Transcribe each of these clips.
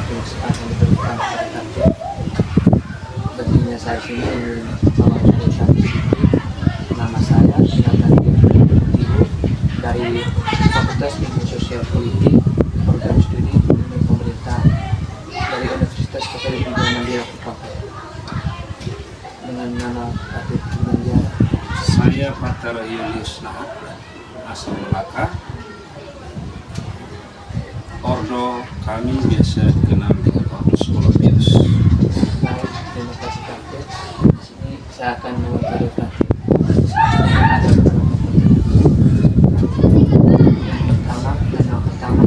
akan diberikan kepada target. Berdirinya saya sini ingin mewakilkan nama saya Sinatan Tibu dari Fakultas Ilmu Sosial Politik Program Studi Ilmu Pemerintahan dari Universitas Katolik Bidang Mandira Papua dengan nama David Ginanjar. Saya Patar Julius Nahak, asal Melaka. Ordo kami biasa dikenal dengan Ordo Olimpius. Baik, terima kasih David. Di sini saya akan mewakili David. Yang pertama,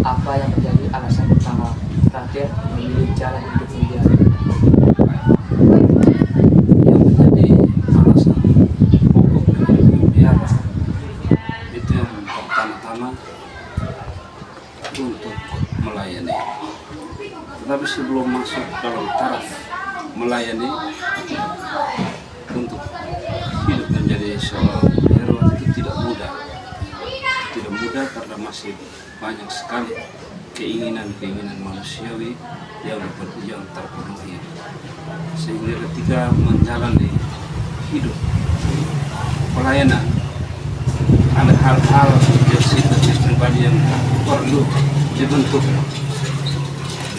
apa yang menjadi alasan utama David memilih jalan hidup mendiara? Yang menjadi alasan pokok dari biara itu yang pertama-tama untuk melayani. Tetapi sebelum masuk dalam taraf melayani, untuk hidup menjadi seorang biarawan itu tidak mudah. Tidak mudah karena masih banyak sekali keinginan-keinginan manusiawi yang terpenuhi. Sehingga ketika menjalani hidup pelayanan, ada hal-hal yang sifatnya pribadi yang perlu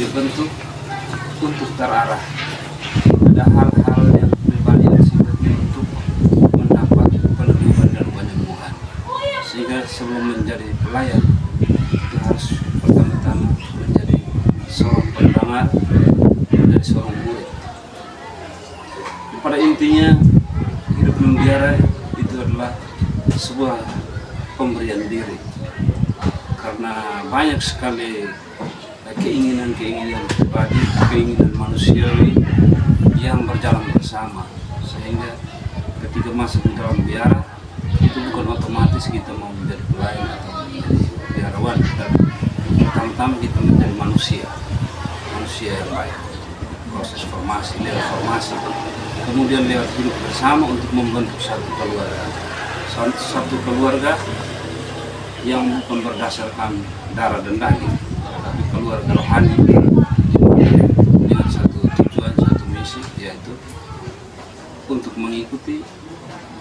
dibentuk untuk terarah. Ada hal-hal yang pribadi yang sifatnya untuk mendapat peneguhan dan penyembuhan. Sehingga sebelum menjadi pelayan, itu harus pertama-tama menjadi seorang pendengar, menjadi seorang murid. Pada intinya, hidup membiara itu adalah sebuah pemberian diri, karena banyak sekali keinginan-keinginan pribadi, keinginan manusiawi yang berjalan bersama, sehingga ketika masuk di dalam biara itu bukan otomatis kita mau menjadi pelayan atau menjadi biarawan, tapi pertama-tama kita menjadi manusia yang baik. Proses formasi, lewat formasi, kemudian lewat hidup bersama untuk membentuk satu keluarga yang bukan berdasarkan darah dan daging, tapi keluarga rohani dengan satu tujuan, satu misi, yaitu untuk mengikuti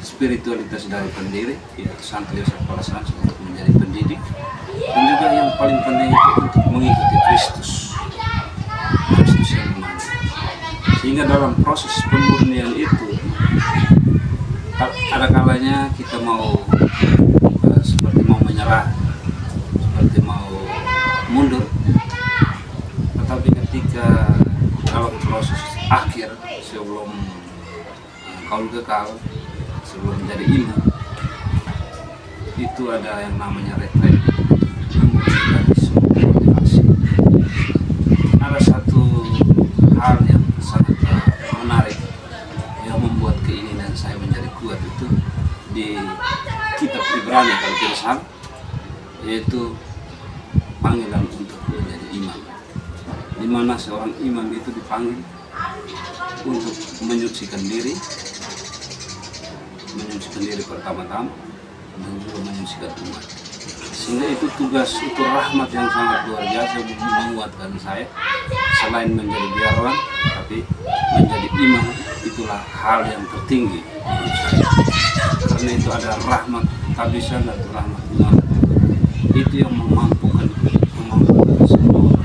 spiritualitas dari pendiri, yaitu Santo Yosef Palasan, untuk menjadi pendidik, dan juga yang paling penting itu untuk mengikuti Kristus yang mana. Sehingga dalam proses pemurnian itu ada kalanya kita mau seperti mau menyerah, seperti mau mundur, tetapi ketika dalam proses akhir sebelum kaul kekal, sebelum menjadi imam, itu ada yang namanya retret, mengumpulkan semua motivasi. Ada satu hal yang sangat menarik yang membuat keinginan saya menjadi kuat itu di kitab Ibrani kalau tidak salah, yaitu panggilan untuk menjadi imam, di mana seorang imam itu dipanggil untuk menyucikan diri pertama-tama, dan juga menyucikan umat. Sehingga itu tugas, itu rahmat yang sangat luar biasa menguatkan saya. Selain menjadi biarawan, tapi menjadi imam itulah hal yang tertinggi menurut saya. Karena itu ada rahmat kabisan dan rahmat umat. Itu yang memampukan semua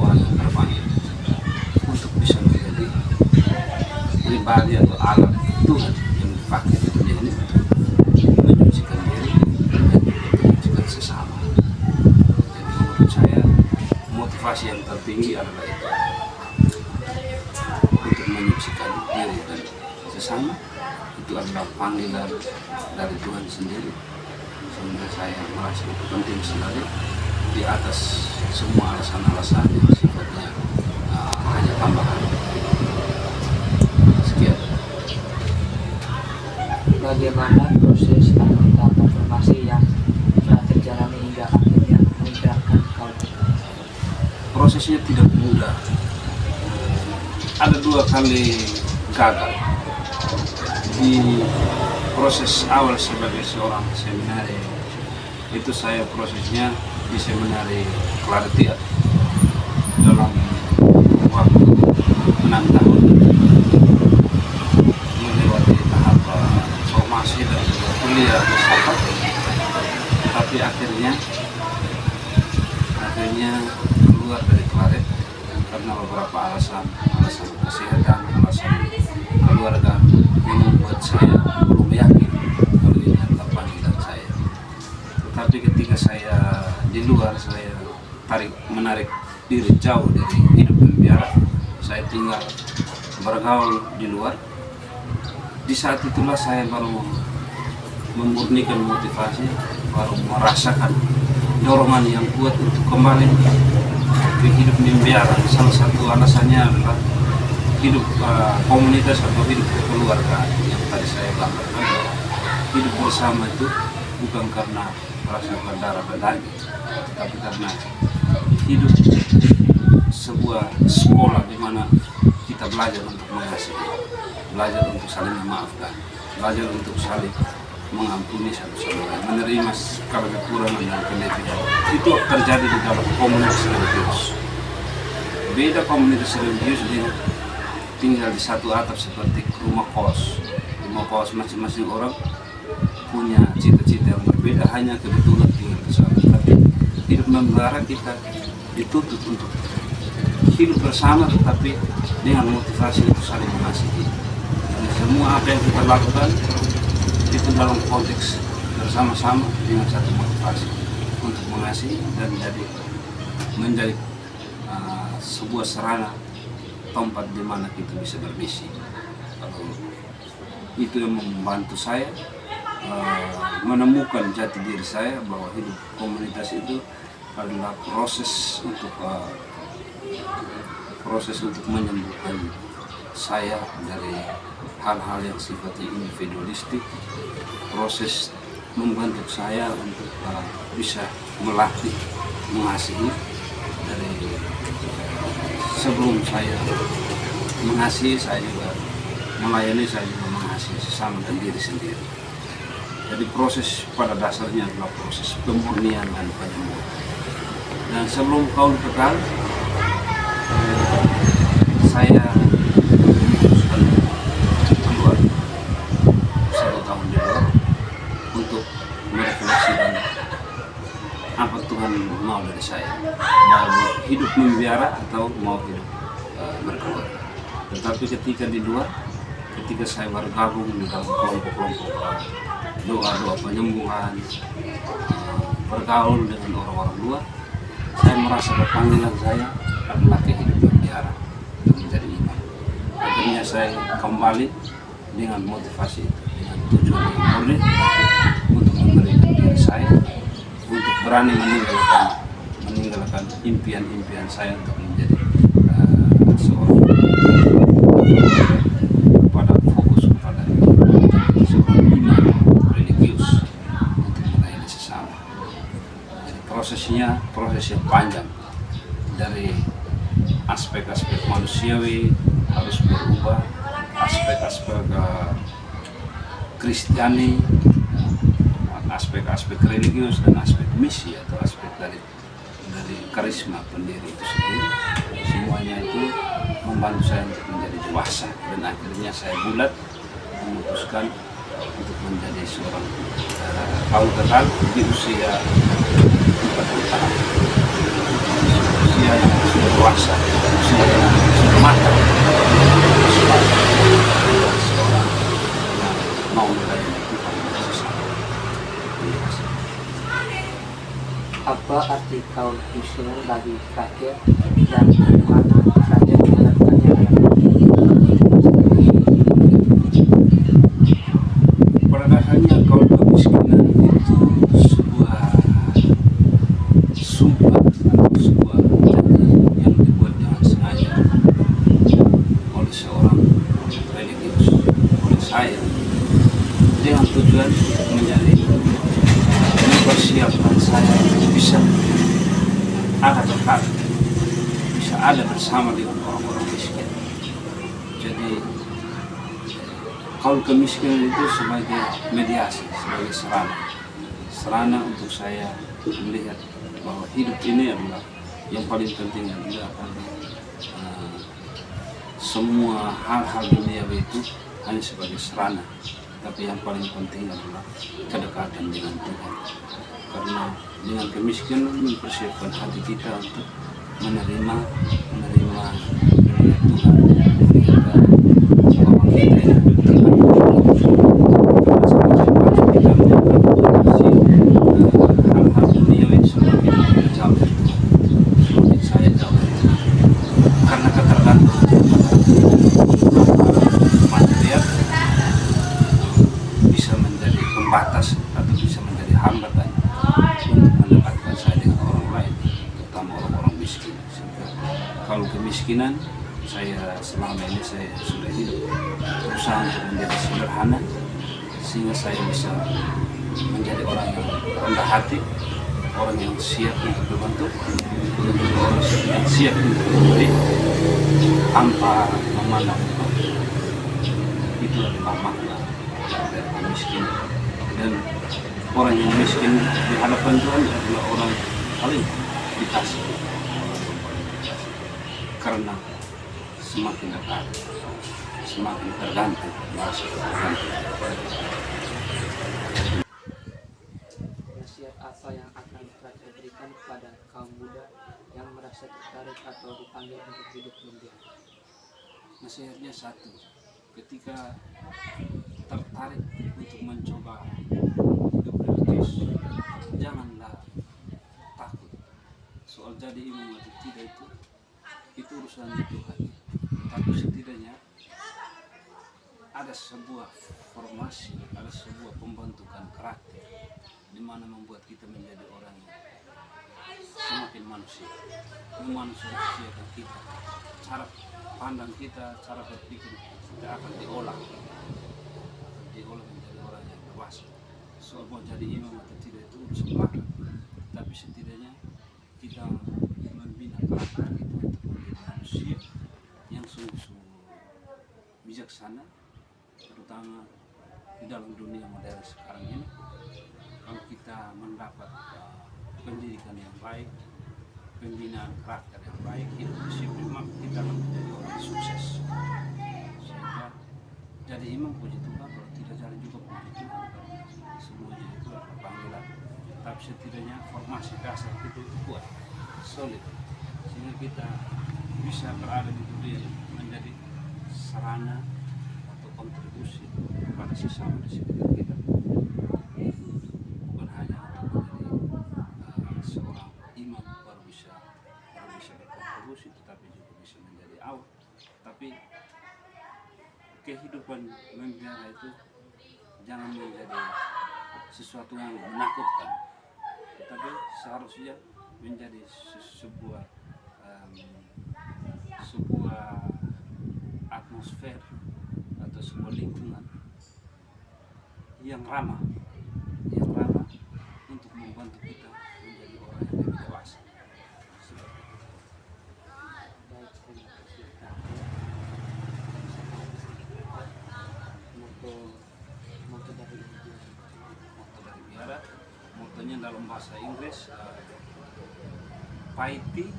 orang yang terpanggil untuk bisa menjadi pribadi atau alat Tuhan yang dipakai di dunia ini untuk menyucikan diri dan menyucikan sesama. Jadi menurut saya motivasi yang tertinggi adalah itu, untuk menyucikan diri dan sesama. Itu adalah panggilan dari Tuhan sendiri, sehingga saya merasa itu penting sekali di atas semua alasan-alasan yang sifatnya hanya tambahan. Sekian. Bagaimana proses atau transformasi yang telah terjalani hingga akhirnya menerapkan kaul kekal? Prosesnya tidak mudah. Ada 2 kali gagal. Di proses awal sebagai seorang seminari itu saya prosesnya di seminari Claretiat. dalam waktu 6 tahun melewati tahap formasi dan juga kuliah di Sahabat, tapi akhirnya keluar dari Klaret karena beberapa alasan kesehatan, alasan keluarga yang membuat saya belum yakin kalau ini adalah panggilan saya. Tetapi ketika saya di luar, saya menarik diri jauh dari hidup membiara, saya tinggal bergaul di luar. Di saat itulah saya baru memurnikan motivasi, baru merasakan dorongan yang kuat untuk kembali ke hidup membiara. Salah satu alasannya adalah hidup komunitas atau hidup keluarga yang tadi saya banggakan, bahwa hidup bersama itu bukan karena rasa berdarah berdaging, tapi karena hidup sebuah sekolah di mana kita belajar untuk mengasihi, belajar untuk saling memaafkan, belajar untuk saling mengampuni satu sama lain, menerima segala kekurangan dan kelebihan. Itu terjadi di dalam komunitas religius. Beda komunitas religius dia tinggal di satu atap seperti rumah kos. Rumah kos masing-masing orang punya cita-cita yang berbeda, hanya kebetulan tinggal bersama. Tapi hidup membara kita dituntut untuk hidup bersama, tetapi dengan motivasi untuk saling mengasihi. Jadi semua apa yang kita lakukan itu dalam konteks bersama-sama dengan satu motivasi untuk mengasihi dan menjadi sebuah sarana tempat di mana kita bisa bermisi. Itu yang membantu saya menemukan jati diri saya, bahwa hidup komunitas itu adalah proses untuk menyembuhkan saya dari hal-hal yang sifatnya individualistik, proses membantu saya untuk bisa melatih mengasihi. Dari sebelum saya mengasihi, saya juga melayani, saya juga mengasihi sesama dan diri sendiri. Jadi proses pada dasarnya adalah proses pemurnian dan penyembuhan. Dan sebelum kau kekal, saya memutuskan keluar 1 tahun di luar untuk merefleksikan apa Tuhan mau dari saya, mau hidup membiara atau mau hidup berkeluarga. Tetapi ketika di luar, ketika saya bergabung di dalam kelompok-kelompok doa-doa penyembuhan, bergaul dengan orang-orang luar, saya merasa panggilan saya adalah ke hidup membiara dan menjadi imam. Akhirnya saya kembali dengan motivasi itu, dengan tujuan yang murni untuk memberikan diri saya, untuk berani meninggalkan impian-impian saya untuk menjadi seorang kepada seorang imam religius untuk melayani sesama. Jadi prosesnya proses yang panjang, dari aspek-aspek manusiawi harus berubah, aspek-aspek Kristiani, aspek-aspek religius, dan aspek misi atau aspek dari karisma pendiri itu sendiri. Semuanya itu membantu saya untuk menjadi dewasa, dan akhirnya saya bulat memutuskan untuk menjadi seorang kaum kekal di usia 40 tahun. Usia yang sudah dewasa, usia yang sudah matang, seorang yang mau melayani Tuhan sesama. Apa arti kaul misioner bagi rakyat dan bagaimana rakyat melakukannya? Pada dasarnya kaul kemiskinan itu sebuah sumpah atau sebuah janji yang dibuat dengan sengaja oleh seorang religius, oleh saya, dengan tujuan mempersiapkan saya bisa ada dekat, bisa ada bersama dengan orang-orang miskin. Jadi kaul kemiskinan itu sebagai mediasi, sebagai sarana untuk saya melihat bahwa hidup ini adalah yang paling penting adalah semua hal-hal duniawi itu hanya sebagai sarana, tapi yang paling penting adalah kedekatan dengan Tuhan. Karena dengan kemiskinan mempersiapkan hati kita untuk menerima dunia Tuhan, melihat bahwa kita yang hal-hal duniawi semakin jauh, semakin saya jauh karena ketergantungan material bisa menjadi pembatas atau bisa menjadi hambatan untuk mendekatkan saya dengan orang lain, terutama orang-orang miskin. Sehingga kalau kemiskinan, saya selama ini saya sudah hidup berusaha untuk menjadi sederhana, sehingga saya bisa menjadi orang yang rendah hati, orang yang siap untuk dibantu, orang yang siap untuk memberi tanpa memandang upah. Itu adalah makna dari kemiskinan. Dan orang yang miskin di hadapan Tuhan adalah orang paling dikasih, karena semakin dekat, semakin tergantung, merasa tergantung. Nasihat apa yang akan Frater berikan kepada kaum muda yang merasa tertarik atau dipanggil untuk hidup membiara? Nasihatnya satu, ketika tertarik untuk mencoba hidup religius, janganlah takut soal jadi imam atau tidak, itu urusan Tuhan. Tapi setidaknya ada sebuah formasi, ada sebuah pembentukan karakter di mana membuat kita menjadi orang yang semakin manusia, memanusiakan kita. Cara pandang kita, cara berpikir kita akan diolah menjadi orang yang dewasa. Soal mau jadi imam atau tidak itu urusan belakang, tapi setidaknya kita membina karakter kita untuk menjadi manusia yang sungguh-sungguh bijaksana, terutama di dalam dunia modern sekarang ini. Kalau kita mendapat pendidikan yang baik, pembinaan karakter yang baik, hidup disiplin, maka kita akan menjadi orang sukses. Sehingga jadi imam, puji Tuhan, kalau tidak jadi juga puji Tuhan, semuanya itu adalah panggilan. Tapi setidaknya formasi dasar kita itu kuat, solid, sehingga kita bisa berada di dunia menjadi sarana atau kontribusi kepada sesama di sekitar kita. Bukan hanya untuk menjadi seorang imam baru bisa berkontribusi, tetapi juga bisa menjadi awal. Tapi kehidupan membiara itu jangan menjadi sesuatu yang menakutkan, tetapi seharusnya menjadi sebuah atmosfer atau sebuah lingkungan yang ramah untuk membantu kita menjadi orang yang lebih dewasa. Baik, terima kasih. Moto dari biara, motonya dalam bahasa Inggris piety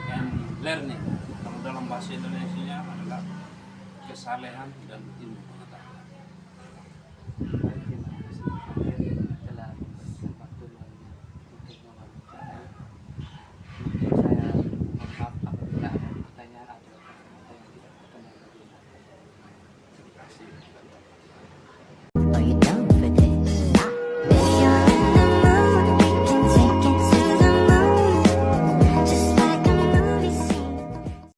and learning. Kalau dalam bahasa Indonesia adalah kesalehan dan ilmu.